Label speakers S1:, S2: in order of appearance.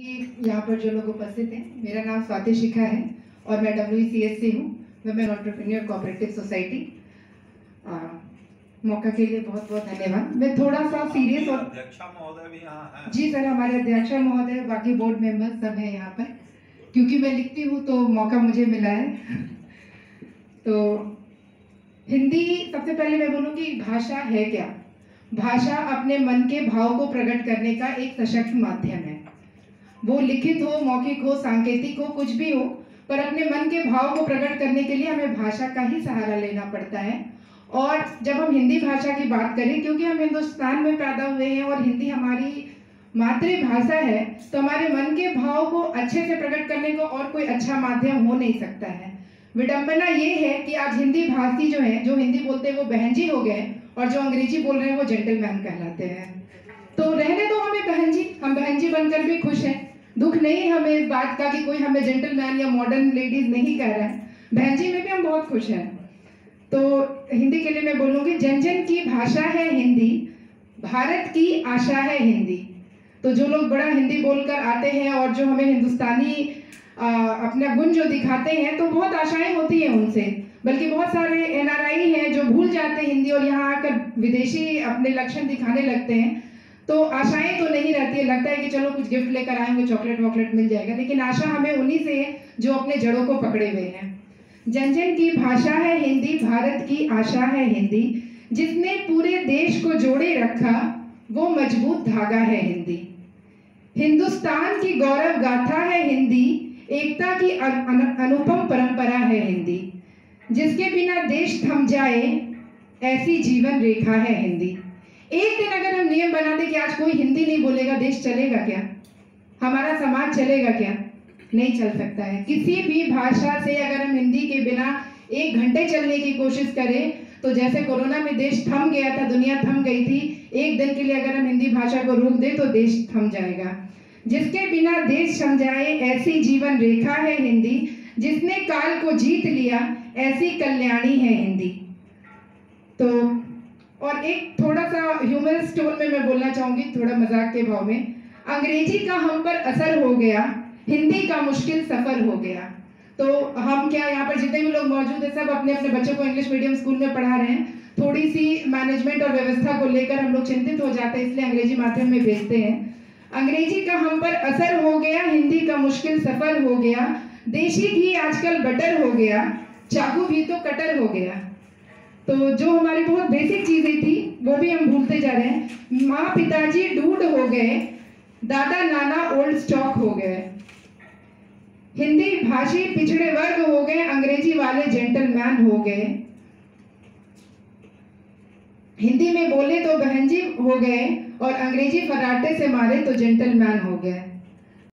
S1: यहाँ पर जो लोग उपस्थित हैं, मेरा नाम स्वाति शिखा है और मैं WCS से हूँ, वुमेन एंटरप्रेन्योर कोऑपरेटिव सोसाइटी। मौका के लिए बहुत बहुत धन्यवाद। मैं थोड़ा सा सीरियस और
S2: अध्यक्षा महोदय भी यहाँ हैं।
S1: जी सर, हमारे अध्यक्षा महोदय, बाकी बोर्ड मेंबर्स सब हैं यहाँ पर, क्योंकि मैं लिखती हूँ तो मौका मुझे मिला है। तो हिंदी, सबसे पहले मैं बोलूँगी भाषा है क्या। भाषा अपने मन के भाव को प्रकट करने का एक सशक्त माध्यम है। वो लिखित हो, मौखिक हो, सांकेतिक हो, कुछ भी हो, पर अपने मन के भाव को प्रकट करने के लिए हमें भाषा का ही सहारा लेना पड़ता है। और जब हम हिंदी भाषा की बात करें, क्योंकि हम हिंदुस्तान में पैदा हुए हैं और हिंदी हमारी मातृभाषा है, तो हमारे मन के भाव को अच्छे से प्रकट करने को और कोई अच्छा माध्यम हो नहीं सकता है। विडंबना ये है कि आज हिंदी भाषी जो है, जो हिंदी बोलते हैं वो बहन जी हो गए, और जो अंग्रेजी बोल रहे हैं वो जेंटलमैन कहलाते हैं। तो रहने दो हमें बहन जी, हम बहन जी बनकर भी खुश हैं। दुख नहीं हमें इस बात का कि कोई हमें जेंटलमैन या मॉडर्न लेडीज नहीं कह रहा है। बहन जी में भी हम बहुत खुश हैं। तो हिंदी के लिए मैं बोलूँगी, जन जन की भाषा है हिंदी, भारत की आशा है हिंदी। तो जो लोग बड़ा हिंदी बोलकर आते हैं और जो हमें हिंदुस्तानी अपना गुण जो दिखाते हैं, तो बहुत आशाएं होती हैं उनसे। बल्कि बहुत सारे NRI हैं जो भूल जाते हैं हिंदी और यहाँ आकर विदेशी अपने लक्षण दिखाने लगते हैं। तो आशाएं तो नहीं रहती है, लगता है कि चलो कुछ गिफ्ट लेकर आएंगे, चॉकलेट वॉकलेट मिल जाएगा, लेकिन आशा हमें उन्हीं से है जो अपने जड़ों को पकड़े हुए हैं। जन जन की भाषा है हिंदी, भारत की आशा है हिंदी, जिसने पूरे देश को जोड़े रखा वो मजबूत धागा है हिंदी। हिंदुस्तान की गौरव गाथा है हिंदी, एकता की अनुपम परंपरा है हिंदी, जिसके बिना देश थम जाए ऐसी जीवन रेखा है हिंदी। एक दिन अगर हम नियम बना दें कि आज कोई हिंदी नहीं बोलेगा, देश चलेगा क्या? हमारा समाज चलेगा क्या? नहीं चल सकता है। किसी भी भाषा से अगर हम हिंदी के बिना 1 घंटे चलने की कोशिश करें, तो जैसे कोरोना में देश थम गया था, दुनिया थम गई थी, एक दिन के लिए अगर हम हिंदी भाषा को रोक दें तो देश थम जाएगा। जिसके बिना देश थम जाए ऐसी जीवन रेखा है हिंदी, जिसने काल को जीत लिया ऐसी कल्याणी है हिंदी। तो और एक थोड़ा सा ह्यूमरस टोन में मैं बोलना चाहूँगी, थोड़ा मजाक के भाव में, अंग्रेजी का हम पर असर हो गया, हिंदी का मुश्किल सफ़र हो गया। तो हम क्या, यहाँ पर जितने भी लोग मौजूद हैं, सब अपने अपने बच्चों को इंग्लिश मीडियम स्कूल में पढ़ा रहे हैं। थोड़ी सी मैनेजमेंट और व्यवस्था को लेकर हम लोग चिंतित हो जाते हैं, इसलिए अंग्रेजी माध्यम में भेजते हैं। अंग्रेजी का हम पर असर हो गया, हिंदी का मुश्किल सफ़र हो गया, देशी घी आजकल बटर हो गया, चाकू भी तो कटर हो गया। तो जो हमारी बहुत बेसिक चीजें थी वो भी हम भूलते जा रहे हैं। माँ पिताजी डूड हो गए, दादा नाना ओल्ड स्टॉक हो गए, हिंदी भाषी पिछड़े वर्ग हो गए, अंग्रेजी वाले जेंटलमैन हो गए, हिंदी में बोले तो बहन जी हो गए और अंग्रेजी फराटे से मारे तो जेंटलमैन हो गए।